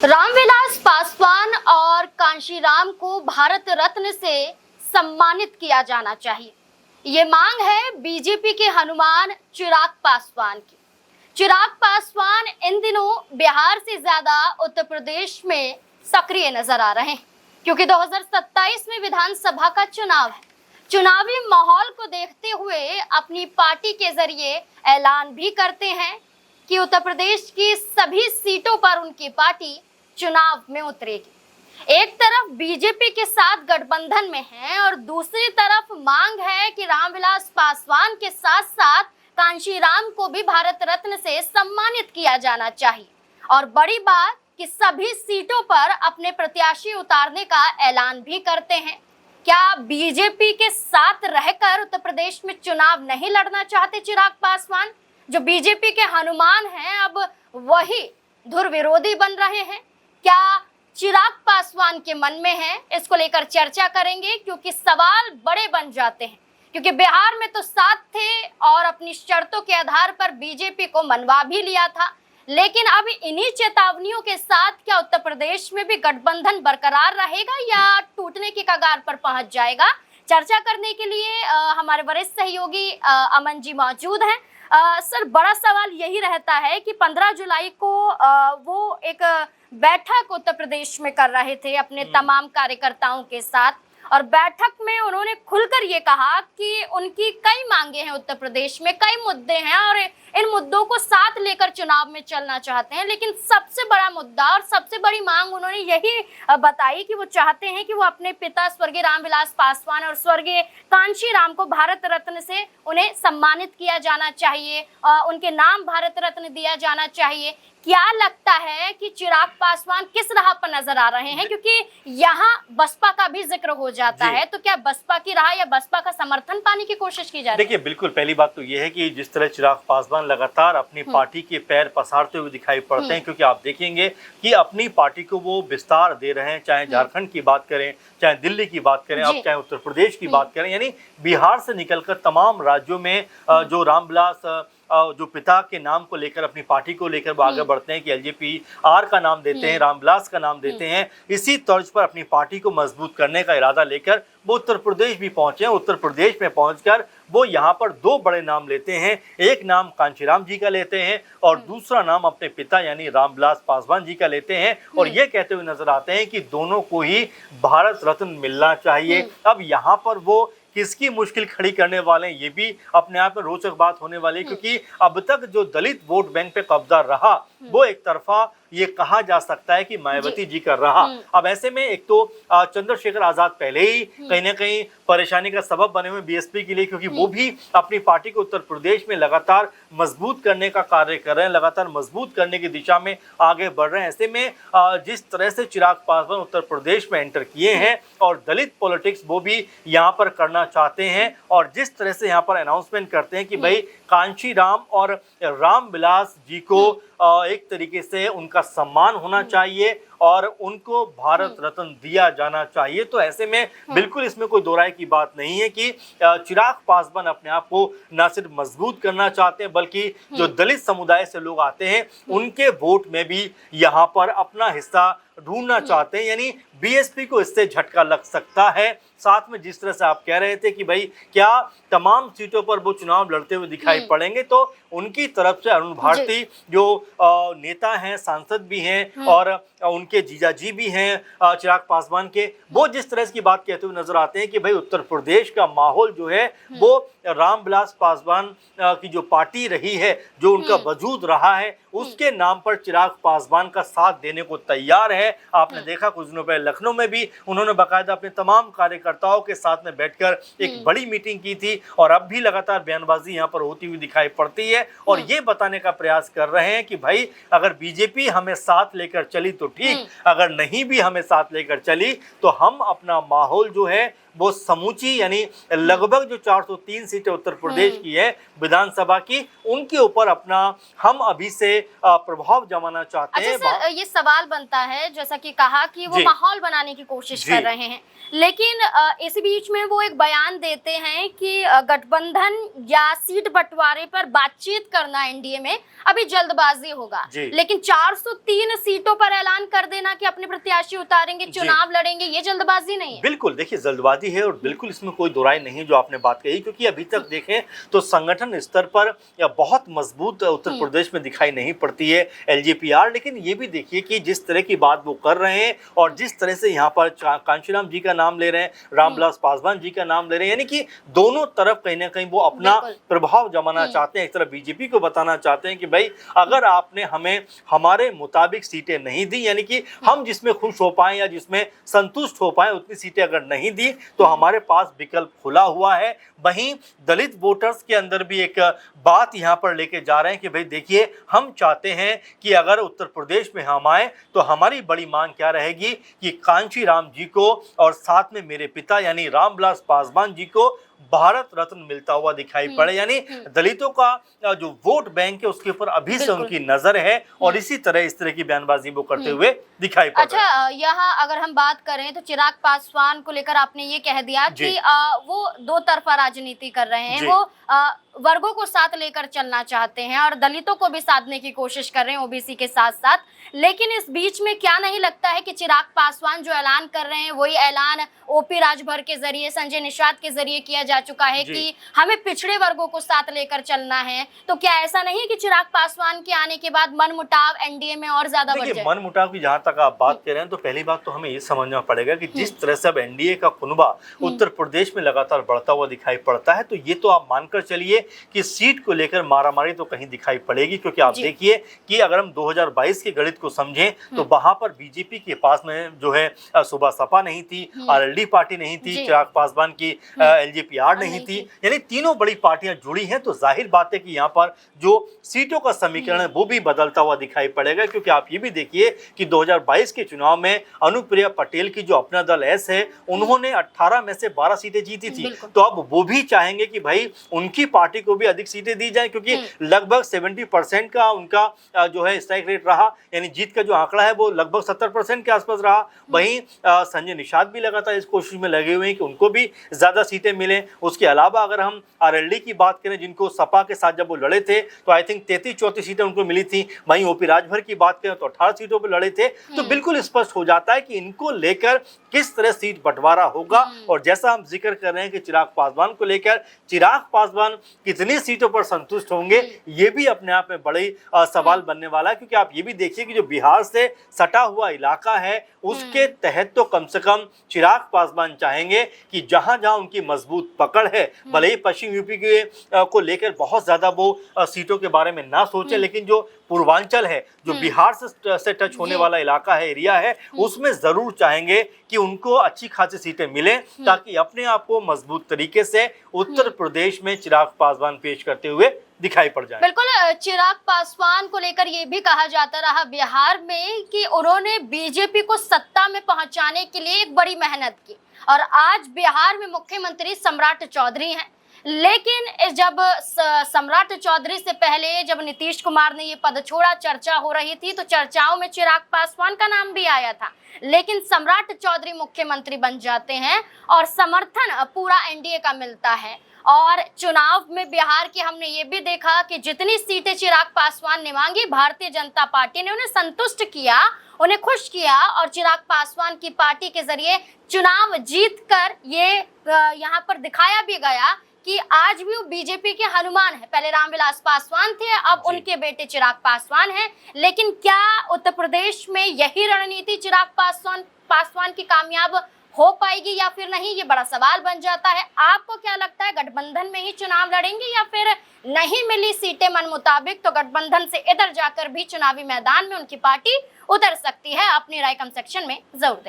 रामविलास पासवान और कांशीराम को भारत रत्न से सम्मानित किया जाना चाहिए। ये मांग है बीजेपी के हनुमान चिराग पासवान की। चिराग पासवान इन दिनों बिहार से ज्यादा उत्तर प्रदेश में सक्रिय नजर आ रहे हैं, क्योंकि 2027 में विधानसभा का चुनाव है। चुनावी माहौल को देखते हुए अपनी पार्टी के जरिए ऐलान भी करते हैं कि उत्तर प्रदेश की सभी सीटों पर उनकी पार्टी चुनाव में उतरेगी। एक तरफ बीजेपी के साथ गठबंधन में है और दूसरी तरफ मांग है कि रामविलास पासवान के साथ साथ कांशीराम को भी भारत रत्न से सम्मानित किया जाना चाहिए। और बड़ी बात कि सभी सीटों पर अपने प्रत्याशी उतारने का ऐलान भी करते हैं। क्या बीजेपी के साथ रहकर उत्तर प्रदेश में चुनाव नहीं लड़ना चाहते चिराग पासवान? जो बीजेपी के हनुमान हैं, अब वही धुर विरोधी बन रहे हैं। क्या चिराग पासवान के मन में है? इसको लेकर चर्चा करेंगे, क्योंकि सवाल बड़े बन जाते हैं। क्योंकि बिहार में तो साथ थे और अपनी शर्तों के आधार पर बीजेपी को मनवा भी लिया था, लेकिन अब इन्हीं चेतावनियों के साथ क्या उत्तर प्रदेश में भी गठबंधन बरकरार रहेगा या टूटने की कगार पर पहुंच जाएगा? चर्चा करने के लिए हमारे वरिष्ठ सहयोगी अमन जी मौजूद हैं। सर, बड़ा सवाल यही रहता है कि 15 जुलाई को वो एक बैठक उत्तर प्रदेश में कर रहे थे अपने तमाम कार्यकर्ताओं के साथ, और बैठक में उन्होंने खुलकर ये कहा कि उनकी कई मांगे हैं, उत्तर प्रदेश में कई मुद्दे हैं और इन मुद्दों को साथ लेकर चुनाव में चलना चाहते हैं। लेकिन सबसे बड़ा मुद्दा और सबसे बड़ी मांग उन्होंने यही बताई कि वो चाहते हैं कि वो अपने पिता स्वर्गीय रामविलास पासवान और स्वर्गीय कांशीराम को भारत रत्न से उन्हें सम्मानित किया जाना चाहिए, उनके नाम भारत रत्न दिया जाना चाहिए। क्या लगता है कि चिराग पासवान किस राह पर नजर आ रहे हैं? क्योंकि यहाँ बसपा का भी जिक्र हो जाता है, तो क्या बसपा की राह या बसपा का समर्थन पाने की कोशिश की जा रही है? देखिए, बिल्कुल पहली बात तो ये है कि जिस तरह चिराग पासवान लगातार अपनी पार्टी के पैर पसारते हुए दिखाई पड़ते हैं, क्योंकि आप देखेंगे कि अपनी पार्टी को वो विस्तार दे रहे हैं, चाहे झारखंड की बात करें, चाहे दिल्ली की बात करें, अब चाहे उत्तर प्रदेश की बात करें, यानी बिहार से निकलकर तमाम राज्यों में जो रामविलास जो पिता के नाम को लेकर अपनी पार्टी को लेकर वो आगे बढ़ते हैं कि LJP-R का नाम देते हैं, रामविलास का नाम देते हैं। इसी तर्ज पर अपनी पार्टी को मजबूत करने का इरादा लेकर वो उत्तर प्रदेश भी पहुंचे हैं। उत्तर प्रदेश में पहुंचकर वो यहाँ पर दो बड़े नाम लेते हैं, एक नाम कांशीराम जी का लेते हैं और दूसरा नाम अपने पिता यानी रामविलास पासवान जी का लेते हैं, और ये कहते हुए नजर आते हैं कि दोनों को ही भारत रत्न मिलना चाहिए। अब यहाँ पर वो किसकी मुश्किल खड़ी करने वाले हैं, ये भी अपने आप में रोचक बात होने वाली है, क्योंकि अब तक जो दलित वोट बैंक पे कब्जा रहा वो एक तरफा ये कहा जा सकता है कि मायावती जी का रहा। अब ऐसे में एक तो चंद्रशेखर आजाद पहले ही कहीं ना कहीं परेशानी का सबब बने हुए BSP के लिए, क्योंकि वो भी अपनी पार्टी को उत्तर प्रदेश में लगातार मजबूत करने का कार्य कर रहे हैं, लगातार मजबूत करने की दिशा में आगे बढ़ रहे हैं। ऐसे में जिस तरह से चिराग पासवान उत्तर प्रदेश में एंटर किए हैं और दलित पॉलिटिक्स वो भी यहाँ पर करना चाहते हैं, और जिस तरह से यहाँ पर अनाउंसमेंट करते हैं कि भाई कांशीराम और रामविलास जी को एक तरीके से उनका सम्मान होना चाहिए और उनको भारत रत्न दिया जाना चाहिए, तो ऐसे में बिल्कुल इसमें कोई दो राय की बात नहीं है कि चिराग पासवान अपने आप को न सिर्फ मजबूत करना चाहते हैं, बल्कि जो दलित समुदाय से लोग आते हैं उनके वोट में भी यहाँ पर अपना हिस्सा ढूंढना चाहते हैं। यानी BSP को इससे झटका लग सकता है। साथ में जिस तरह से आप कह रहे थे कि भाई क्या तमाम सीटों पर वो चुनाव लड़ते हुए दिखाई पड़ेंगे, तो उनकी तरफ से अरुण भारती जो नेता हैं, सांसद भी हैं और उनके जीजाजी भी हैं चिराग पासवान के, वो जिस तरह की बात कहते हुए नजर आते हैं कि भाई उत्तर प्रदेश का माहौल जो है वो रामविलास पासवान की जो पार्टी रही है, जो उनका वजूद रहा है, उसके नाम पर चिराग पासवान का साथ देने को तैयार है। आपने देखा कुछ दिनों पहले लखनऊ में भी उन्होंने बाकायदा अपने तमाम कार्यकर्ताओं के साथ में बैठकर एक बड़ी मीटिंग की थी, और अब भी लगातार बयानबाजी यहाँ पर होती हुई दिखाई पड़ती है, और ये बताने का प्रयास कर रहे हैं कि भाई अगर BJP हमें साथ लेकर चली तो ठीक, अगर नहीं भी हमें साथ लेकर चली तो हम अपना माहौल जो है वो समूची यानी लगभग जो 403 सीटें उत्तर प्रदेश की है विधानसभा की, उनके ऊपर अपना हम अभी से प्रभाव जमाना चाहते हैं। अच्छा सर, ये सवाल बनता है जैसा कि कहा कि वो माहौल बनाने की कोशिश कर रहे हैं, लेकिन इस बीच में वो एक बयान देते हैं कि गठबंधन या सीट बंटवारे पर बातचीत करना एनडीए में अभी जल्दबाजी होगा, लेकिन 403 सीटों पर ऐलान कर देना कि अपने प्रत्याशी उतारेंगे, चुनाव लड़ेंगे, ये जल्दबाजी नहीं है? बिल्कुल, देखिए जल्दबाजी है और बिल्कुल इसमें कोई दो राय नहीं जो आपने बात कही, क्योंकि अभी तक देखें तो संगठन स्तर पर या बहुत मजबूत उत्तर प्रदेश में दिखाई नहीं पड़ती है एलजेपीआर। लेकिन ये भी देखिए कि जिस तरह की बात वो कर रहे हैं और जिस तरह से यहाँ पर कांशीराम जी का नाम ले रहे हैं, रामविलास पासवान जी का नाम ले रहे हैं, यानी कि दोनों तरफ कहीं ना कहीं वो अपना प्रभाव जमाना चाहते हैं। एक तरफ बीजेपी को बताना चाहते हैं कि भाई अगर आपने हमें हमारे मुताबिक सीटें नहीं दी, यानी कि हम जिसमें खुश हो पाए या जिसमें संतुष्ट हो पाए उतनी सीटें अगर नहीं दी तो हमारे पास विकल्प खुला हुआ है। वहीं दलित वोटर्स के अंदर भी एक बात यहाँ पर लेके जा रहे हैं कि भाई देखिए हम चाहते हैं कि अगर उत्तर प्रदेश में हम आए तो हमारी बड़ी मांग क्या रहेगी कि कांशीराम जी को और साथ में मेरे पिता यानी रामविलास पासवान जी को भारत रत्न मिलता हुआ दिखाई पड़े। यानी दलितों का जो वोट बैंक है उसके ऊपर अभी से उनकी नजर है और इसी तरह इस तरह की बयानबाजी वो करते हुए दिखाई पड़ रहे हैं। अच्छा, यहाँ अगर हम बात करें तो चिराग पासवान को लेकर आपने ये कह दिया कि वो दो तरफा राजनीति कर रहे हैं, वो वर्गों को साथ लेकर चलना चाहते हैं और दलितों को भी साधने की कोशिश कर रहे हैं ओबीसी के साथ साथ। लेकिन इस बीच में क्या नहीं लगता है कि चिराग पासवान जो ऐलान कर रहे हैं वही ऐलान ओपी राजभर के जरिए, संजय निषाद के जरिए किया जा चुका है कि हमें पिछड़े वर्गों को साथ लेकर चलना है? तो क्या ऐसा नहीं है कि चिराग पासवान के आने के बाद मनमुटाव एनडीए में और ज्यादा बढ़ जाए? मनमुटाव की जहां तक आप बात कर रहे हैं तो पहली बात तो हमें ये समझना पड़ेगा कि जिस तरह से अब एनडीए का कुनबा उत्तर प्रदेश में लगातार बढ़ता हुआ दिखाई पड़ता है, तो ये तो आप मानकर चलिए कि सीट को लेकर मारामारी तो कहीं दिखाई पड़ेगी। क्योंकि आप देखिए कि अगर हम 2022 के गणित को समझें तो वहां पर बीजेपी के पास में जो है सुबह सपा नहीं थी, आरएलडी पार्टी नहीं थी, चिराग पासवान की एलजेपीआर नहीं थी, यानी तीनों बड़ी पार्टियां जुड़ी हैं। तो जाहिर बात है कि यहाँ पर जो सीटों का समीकरण है वो भी बदलता हुआ दिखाई पड़ेगा। क्योंकि आप ये भी देखिए कि 2022 के चुनाव में अनुप्रिया पटेल की जो अपना दल एस है उन्होंने 18 में से 12 सीटें जीती थी। तो अब वो भी चाहेंगे कि भाई उनकी पार्टी को भी अधिक सीटें दी जाए, क्योंकि लगभग 70% का उनका जो है स्ट्राइक रेट रहा, यानी जीत का जो आंकड़ा है वो लगभग 70% के आसपास रहा। वहीं संजय निषाद भी लगातार इस कोशिश में लगे हुए हैं कि उनको भी ज्यादा सीटें मिले। उसके अलावा अगर हम आरएलडी की बात करें जिनको सपा के साथ जब वो लड़े थे तो आई थिंक 33-34 सीटें उनको मिली थी। वहीं ओपी राजभर की बात करें तो 18 सीटों पर लड़े थे। तो बिल्कुल स्पष्ट हो जाता है कि इनको लेकर किस तरह सीट बंटवारा होगा। और जैसा हम जिक्र कर रहे हैं कि चिराग पासवान को लेकर चिराग पासवान कितनी सीटों पर संतुष्ट होंगे, ये भी अपने आप में बड़ी सवाल बनने वाला है। क्योंकि आप ये भी देखिए कि जो बिहार से सटा हुआ इलाका है उसके तहत तो कम से कम चिराग पासवान चाहेंगे कि जहां जहां उनकी मजबूत पकड़ है, भले ही पश्चिम यूपी के को लेकर बहुत ज्यादा वो सीटों के बारे में ना सोचे, लेकिन जो पूर्वांचल है, जो बिहार से टच होने वाला इलाका है, एरिया है, उसमें जरूर चाहेंगे कि उनको अच्छी खासी सीटें मिलें ताकि अपने आप को मजबूत तरीके से उत्तर प्रदेश में चिराग पासवान पेश करते हुए दिखाई पड़ जाए। बिल्कुल, चिराग पासवान को लेकर ये भी कहा जाता रहा बिहार में कि उन्होंने बीजेपी को सत्ता में पहुंचाने के लिए एक बड़ी मेहनत की और आज बिहार में मुख्यमंत्री सम्राट चौधरी हैं। लेकिन जब सम्राट चौधरी से पहले जब नीतीश कुमार ने ये पद छोड़ा, चर्चा हो रही थी तो चर्चाओं में चिराग पासवान का नाम भी आया था। लेकिन सम्राट चौधरी मुख्यमंत्री बन जाते हैं और समर्थन पूरा एनडीए का मिलता है। और चुनाव में बिहार की हमने ये भी देखा कि जितनी सीटें चिराग पासवान ने मांगी, भारतीय जनता पार्टी ने उन्हें संतुष्ट किया, उन्हें खुश किया और चिराग पासवान की पार्टी के जरिए चुनाव जीतकर ये यहाँ पर दिखाया भी गया कि आज भी वो बीजेपी के हनुमान है। पहले रामविलास पासवान थे, अब उनके बेटे चिराग पासवान हैं। लेकिन क्या उत्तर प्रदेश में यही रणनीति चिराग पासवान की कामयाब हो पाएगी या फिर नहीं, ये बड़ा सवाल बन जाता है। आपको क्या लगता है, गठबंधन में ही चुनाव लड़ेंगे या फिर नहीं मिली सीटें मन मुताबिक तो गठबंधन से इधर जाकर भी चुनावी मैदान में उनकी पार्टी उतर सकती है? अपनी राय कमेंट सेक्शन में जरूर दें।